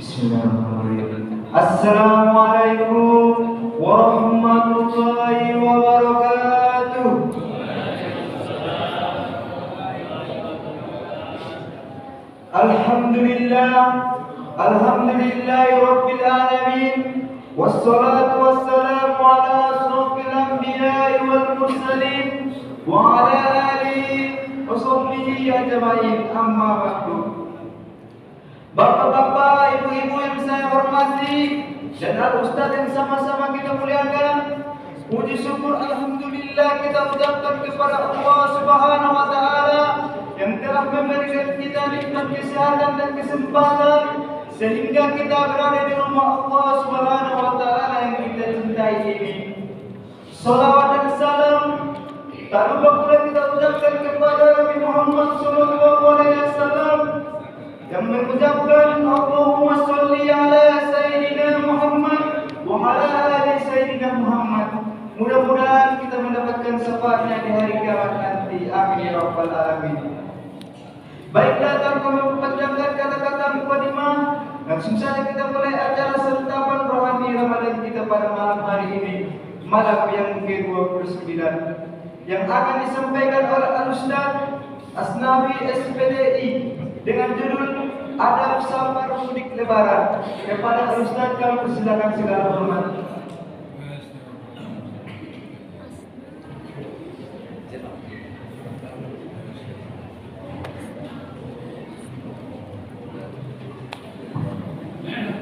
Bismillahirrahmanirrahim. Assalamualaikum warahmatullahi wabarakatuh. Alhamdulillahi rabbil alamin. Wassalatu wassalamu ala asrofil anbiya'i wal mursalin wa ala alihi wa sahbihi ajma'in, amma ba'du. Bapak-bapak, ibu-ibu yang saya hormati, dan al-ustaz yang sama-sama kita muliakan, puji syukur alhamdulillah kita ucapkan kepada Allah Subhanahu wa taala yang telah memberikan kita nikmat kesehatan dan kesempatan sehingga kita berada di rumah Allah Subhanahu wa taala yang kita cintai ini. Salawat dan salam tak lupa pula kita ucapkan kepada Nabi Muhammad sallallahu alaihi wasallam yang mengucapkan Allahumma sholli ala Sayyidina Muhammad wa ala ali Sayyidina Muhammad. Mudah-mudahan kita mendapatkan syafaatnya di hari kiamat nanti. Amin ya rabbal alamin. Baiklah, tanpa memperpanjangkan kata-kata mukadimah, langsung saja kita mulai acara santapan rohani Ramadan kita pada malam hari ini, malam yang ke-29, yang akan disampaikan oleh Al-Ustaz Asnawi SPDI dengan judul Adab Safar Mudik Lebaran. Kepada Ustaz kami persilakan segala hormat.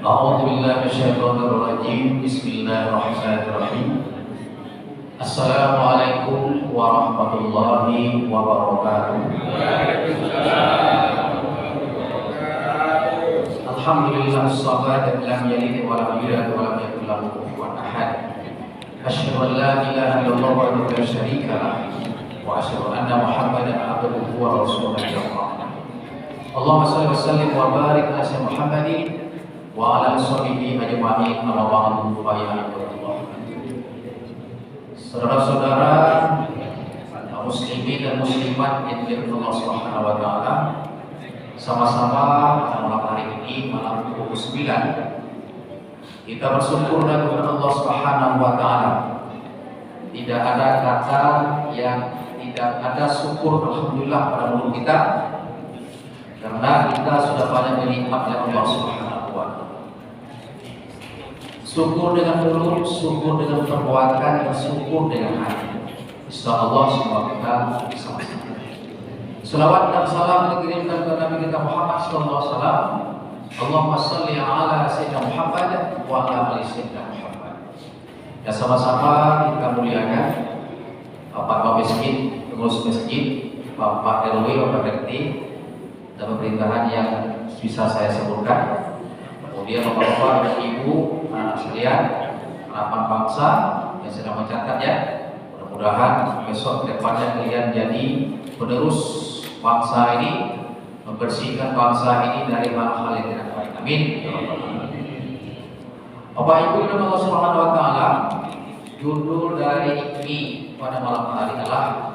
A'udzu billahi minasyaitonir rajim. Bismillahirrahmanirrahim. Assalamualaikum warahmatullahi wabarakatuh. Alhamdulillah as-samad lam yalid wa lam yulad wa lam yakul lahu kufuwan ahad. Asyhadu an la ilaha illallah wahdahu la syarika lah wa asyhadu anna Muhammadan abduhu wa rasuluhu. Allahumma shalli wa sallim wa barik ala sayyidina Muhammadin wa ala sahbihi ajma'in. Amma ba'du, fa ya Allah. Saudara-saudara muslimin dan muslimat yang dimuliakan Allah Subhanahu wa taala, sama-sama malam hari ini, malam ke-9, kita bersyukur kepada Allah Subhanahu wa taala. Tidak ada kata yang tidak ada syukur alhamdulillah pada mulut kita, karena kita sudah banyak dinikmat oleh Allah Subhanahu wa taala. Syukur dengan mulut, syukur dengan perbuatan, dan syukur dengan hati. Insyaallah semua kita sama-sama. Salawat dan salam dikirimkan kepada Nabi kita Muhammad sallallahu alaihi wasallam. Allahumma shalli ala sayyidina Muhammad wa ala ali sayyidina Muhammad. Ya, sama-sama kita muliakan Bapak Masjid, pengurus masjid, Bapak RW, Bapak RT, dan pemerintahan yang bisa saya sebutkan. Kemudian Bapak-bapak dan Ibu, anak sekalian, harapan bangsa yang sedang mencatat ya. Mudah-mudahan besok depannya kalian jadi penerus bangsa ini, membersihkan bangsa ini dari hal-hal yang tidak baik. Amin. Bapak Ibu dan Allah Subhanahu wa taala, judul dari ini pada malam hari adalah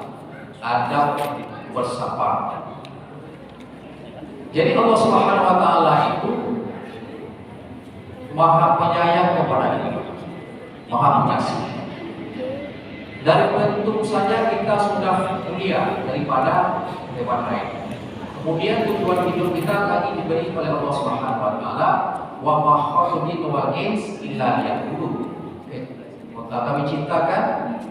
adab bersapa. Jadi Allah Subhanahu wa taala itu Maha penyayang kepada kita, Maha pengasih. Dari bentuk saja kita sudah mulia daripada hewan lain. Kemudian tujuan hidup kita lagi diberi oleh Allah Subhanahu wa taala, wa ma khalaqtu wal ins illa liya'budun. Kami ciptakan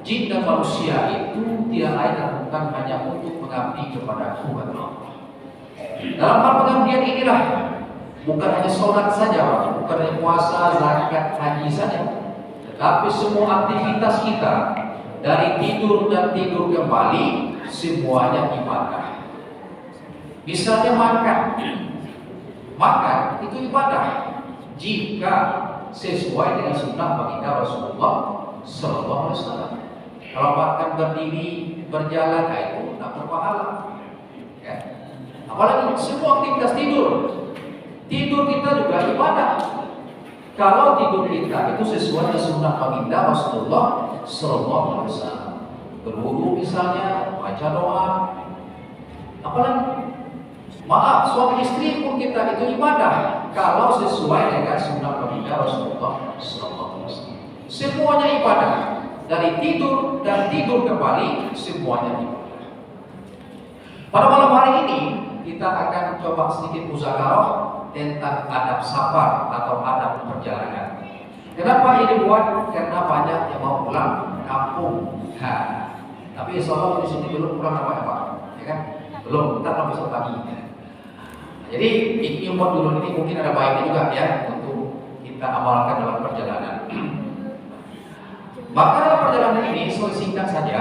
jin dan manusia itu tidak lain dan bukan hanya untuk mengabdi kepada Allah. Dalam hal pengabdian inilah bukan hanya sholat saja, bukan hanya puasa, zakat, haji saja, tetapi semua aktivitas kita dari tidur dan tidur kembali semuanya ibadah. Misalnya makan itu ibadah jika sesuai dengan sunnah baginda Rasulullah Sallallahu Alaihi Wasallam. Kalau makan berdiri, berjalan, itu tak berpahala. Ya. Apalagi semua aktivitas tidur kita juga ibadah. Kalau tidur kita itu sesuai dengan sunnah baginda Rasulullah Sallallahu Alaihi Wasallam. Berwudu misalnya, baca doa, apalagi Maaf, suami istri pun kita itu ibadah kalau sesuai dengan sunnah baginda Rasulullah SAW. Semuanya ibadah, dari tidur dan tidur kembali semuanya ibadah. Pada malam hari ini kita akan coba sedikit muzakarah tentang adab safar atau adab perjalanan. Kenapa ini dibuat? Karena banyak yang mau pulang kampung. Tapi insya Allah di sini belum pulang apa-apa, ya kan? Belum, kita besok pagi. Jadi ilmu dulu ini mungkin ada baiknya juga ya untuk kita amalkan dalam perjalanan. Maka dalam perjalanan ini singkat saja,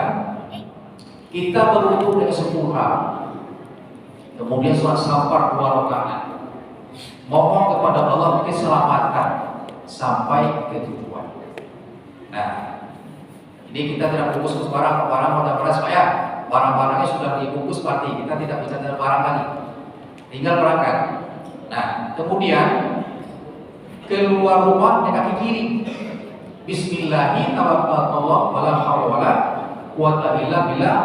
kita berwudu dengan sempurna, kemudian sholat safar 2 rakaat, mohon kepada Allah keselamatan sampai ke tujuan. Nah, ini kita tidak bungkus barang-barang mudah-mudahan supaya barang-barangnya sudah dibungkus pasti kita tidak bisa ada barang lagi. Tinggal berangkat. Nah, kemudian keluar rumah dengan kaki kiri. Bismillahirrahmanirrahim. Wala haula wala quwata illa billah.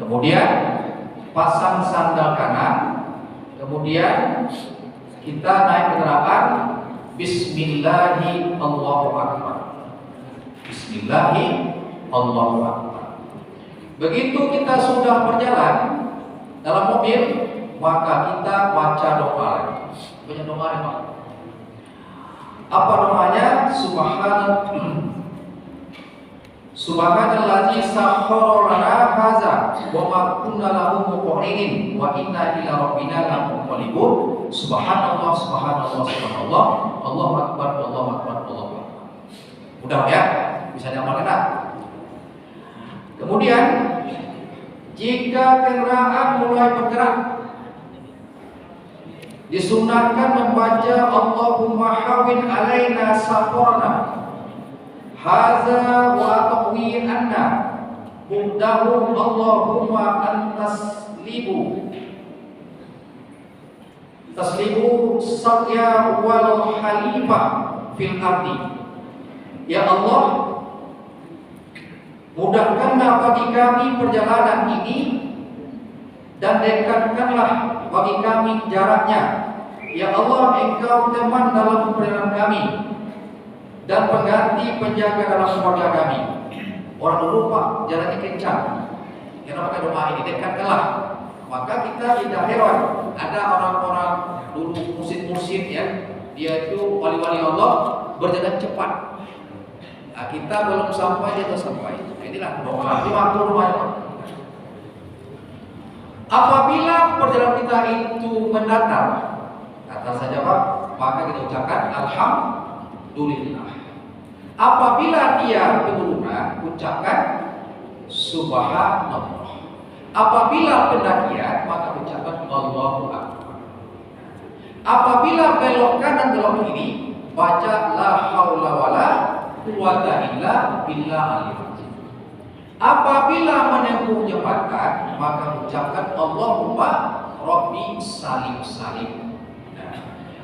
Kemudian pasang sandal kanan. Kemudian kita naik kendaraan. Bismillahirrahmanirrahim. Allahu akbar. Bismillahirrahmanirrahim. Allahu akbar. Begitu kita sudah berjalan dalam mobil, maka kita baca doa. Banyak doa ya, Pak. Apa doanya? Subhanallazi sakhkhara lana hadza wa ma kunna lahu muqrinin wa inna ila rabbina lamunqalibun. Subhanallah, subhanallah, subhanallah. Allahu akbar, Allahu akbar, Allahu akbar. Mudah ya? Bisa diamalkan. Kemudian jika kendaraan mulai bergerak, disunahkan membaca Allahumma hawin alaina safarana hadza wa taqwi anna budahu Allahumma antaslibu satya wal khalifah fil ardi. Ya Allah, mudahkanlah bagi kami perjalanan ini dan dekatkanlah bagi kami jaraknya. Ya Allah, Engkau teman dalam perjalanan kami dan pengganti penjaga dalam keluarga kami. Orang dulu Pak jaraknya kencang, yang pakai doa ini dekatkanlah. Maka kita tidak heran ada orang-orang dulu mursyid ya, dia itu wali-wali Allah berjalan cepat. Nah, kita belum sampai, dia sudah sampai. Inilah doa. Ini waktu lumayan. Apabila perjalanan kita itu mendatar, kata saja Pak, maka kita ucapkan alhamdulillah. Apabila dia penurunan, ucapkan subhanallah. Apabila pendakian, maka ucapkan Allahu akbar. Apabila belok kanan belok kiri, baca la haula wala quwata illa billah. Apabila menempuh jembatan, maka ucapkan Allahumma Rabbi salim salim. Nah,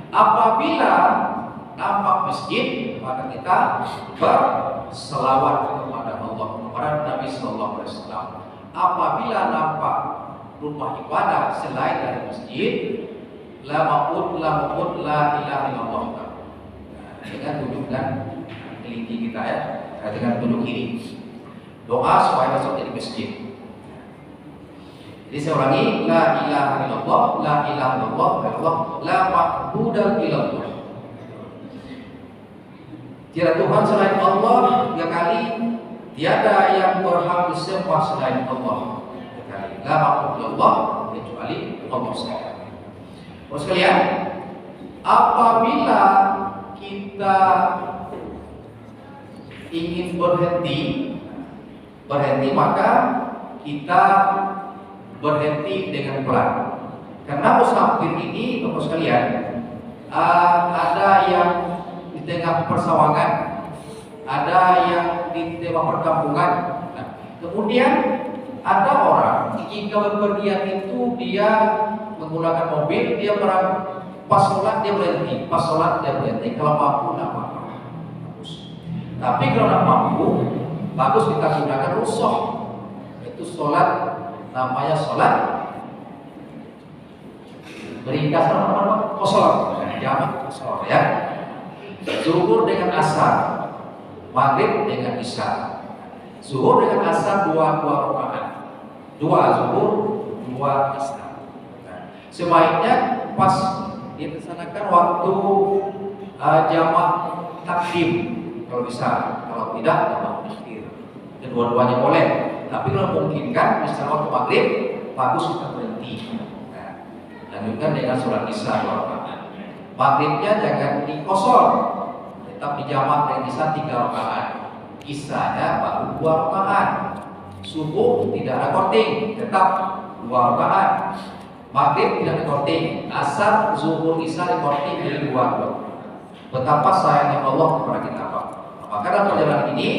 apabila nampak masjid, maka kita berselawat kepada Allah, kepada Nabi Sallallahu Alaihi Wasallam. Apabila nampak rumah ibadah selain dari masjid, la ma'ud la ilaha illallah. Dengan tunjukkan teliti kita ya, dengan tunjuk kiri. Doa supaya masuk jadi masjid. Jadi saya ulangi, la ilaha illallah, la ilaha illallah, la ma'budu illallah. Tiada Tuhan selain Allah, 3 kali. Tiada yang berhak disembah selain Allah, 3 kali. La ma'budu illallah, kecuali Allah saja. Bapak sekalian, apabila kita ingin berhenti, maka kita berhenti dengan pelan. Karena musafir ini, Bapak sekalian, ada yang di tengah persawahan, ada yang di tengah perkampungan. Nah, kemudian ada orang jika berpergian itu dia menggunakan mobil, dia pas sholat dia berhenti, kalau mampu tidak apa-apa. Tapi kalau tidak mampu, bagus kita gunakan rusuh, itu sholat namanya sholat beringkas apa? Qashar, jamak qashar ya. Zuhur dengan asar, maghrib dengan isya. Zuhur dengan asar dua rakaat, dua zuhur, dua isya. Sebaiknya pas dilaksanakan waktu jamak takdim kalau bisa, kalau tidak jamak takhir. Kedua-duanya boleh. Tapi kalau memungkinkan, misalnya waktu maghrib, bagus kita berhenti. Lanjutkan dengan sholat isya 2 rakaat. Maghribnya jangan dikosor, tetap dijamak dengan isya 3 rakaat. Isyanya baru 2 rakaat. Subuh tidak ada korting, tetap 2 rakaat. Maghrib tidak dikorting, asar, zuhur, isya dikorting dari 2. Betapa sayangnya Allah kepada kita, Pak. Maka dalam perjalanan ini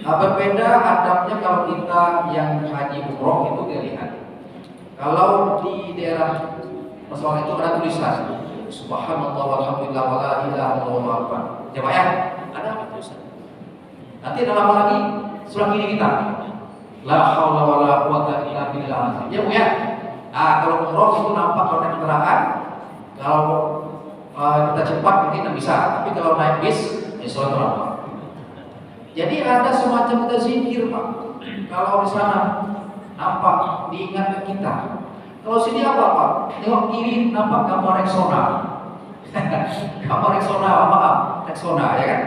berbeda adabnya kalau kita yang haji umroh itu kita lihat. Kalau di daerah masalah itu ada tulisan Subhanallah walhamdulillah wala ilaha illallah akbar. Jemaah ada apa tulisan? Nanti ada lama lagi surah kiri kita. La haula wala quwata illa billah. Ya Bu ya. Kalau umroh itu nampak kalau naik kendaraan, kalau kita cepat mungkin bisa, tapi kalau naik bis ya sholat nampak. Jadi ada semacam kita zikir Pak. Kalau di sana nampak diingatkan kita. Kalau sini apa Pak? Tengok kiri nampak gambar Rexona. Gambar Rexona, maaf, Rexona ya kan?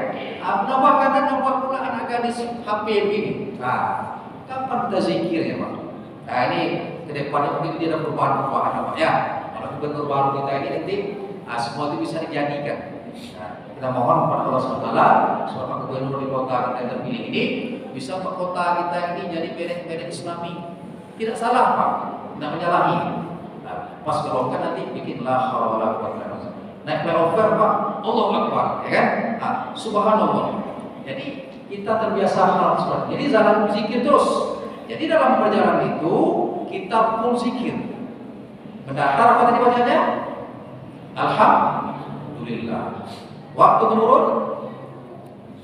Nampak kadang nampak pula anak gadis HP ini. Nah, kapan kita zikir ya Pak? Nah ini kedepannya mungkin tidak perubahan apa ya. Kalau gubernur baru kita ini nanti semua itu bisa dijadikan. Nah, kita mohon kepada Allah SWT, seorang gubernur di kota kita yang terpilih ini bisa membuat kota kita ini jadi bedek Islami. Tidak salah Pak, tidak menyalahi. Nah, pas belokan nanti bikinlah haula wala quwwata. Naik flyover Pak, Allahu Akbar, ya kan? Subhanallah. Jadi kita terbiasa hal seperti. Jadi jalan zikir terus. Jadi dalam perjalanan itu kita full zikir. Mendatar apa tadi bacanya? Alhamdulillah. Waktu menurun,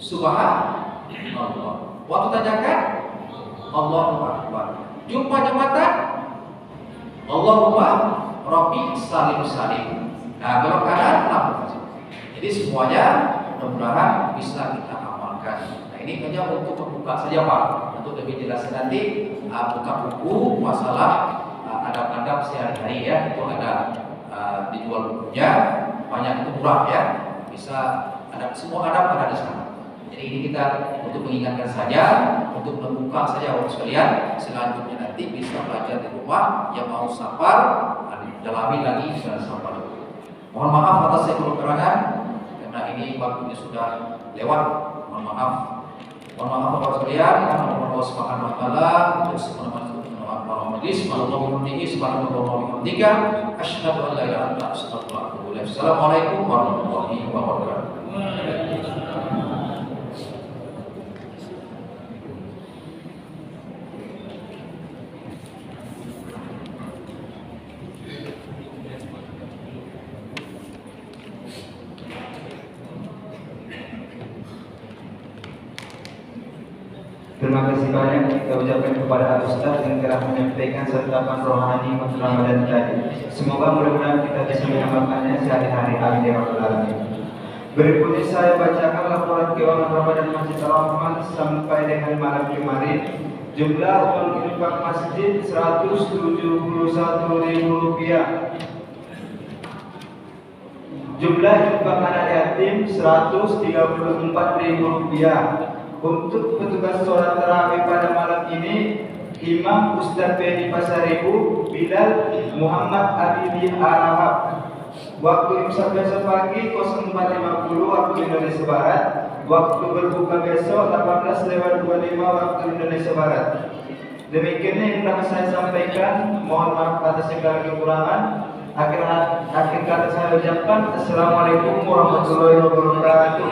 Subhanallah. Waktu tanjakan, Allahu Akbar. Jumpa jembatan, Allahumma Rabbi salim salim. Nah, belok kanan, jadi semuanya mudah-mudahan bisa kita amalkan. Nah, ini hanya untuk membuka saja Pak. Untuk lebih jelas nanti buka buku masalah adab-adab sehari-hari ya. Itu ada dijual bukunya, banyak, itu murah ya. Bisa ada semua adab ada di sana. Jadi ini kita untuk mengingatkan saja, untuk membuka saja waktu sekalian. Selanjutnya nanti bisa belajar di rumah. Yang mau safar, dalami lagi bisa safar. Mohon maaf atas saya kekurangan karena ini waktunya sudah lewat. Mohon maaf. Mohon maaf Bapak sekalian. Mohon Allah Subhanahu wa taala untuk semua majlis. Subhanallah asyhadu an la ilaha illa anta astaghfiruka wa atubu ilaik. Assalamualaikum warahmatullahi wabarakatuh. Terima kasih banyak kita ucapkan kepada Ustaz yang telah menyampaikan sertapan rohani Ramadan tadi. Semoga mudah-mudahan kita bisa mengamalkannya sehari-hari. Amin ya rabbal alamin. Berikutnya saya bacakan laporan keuangan Ramadan Masjid Ar-Rahman sampai dengan malam kemarin. Jumlah uang infak masjid Rp171.000. Jumlah infak anak yatim Rp134.000. Untuk petugas sholat tarawih pada malam ini, Imam Ustaz Beni Pasaribu, Bilal Muhammad Abibi Arahab. Waktu imsak besok pagi 04.50 waktu Indonesia Barat. Waktu berbuka besok 18.25 waktu Indonesia Barat. Demikian yang dapat saya sampaikan. Mohon maaf atas segala kekurangan. Akhir kata saya ucapkan Assalamualaikum warahmatullahi wabarakatuh.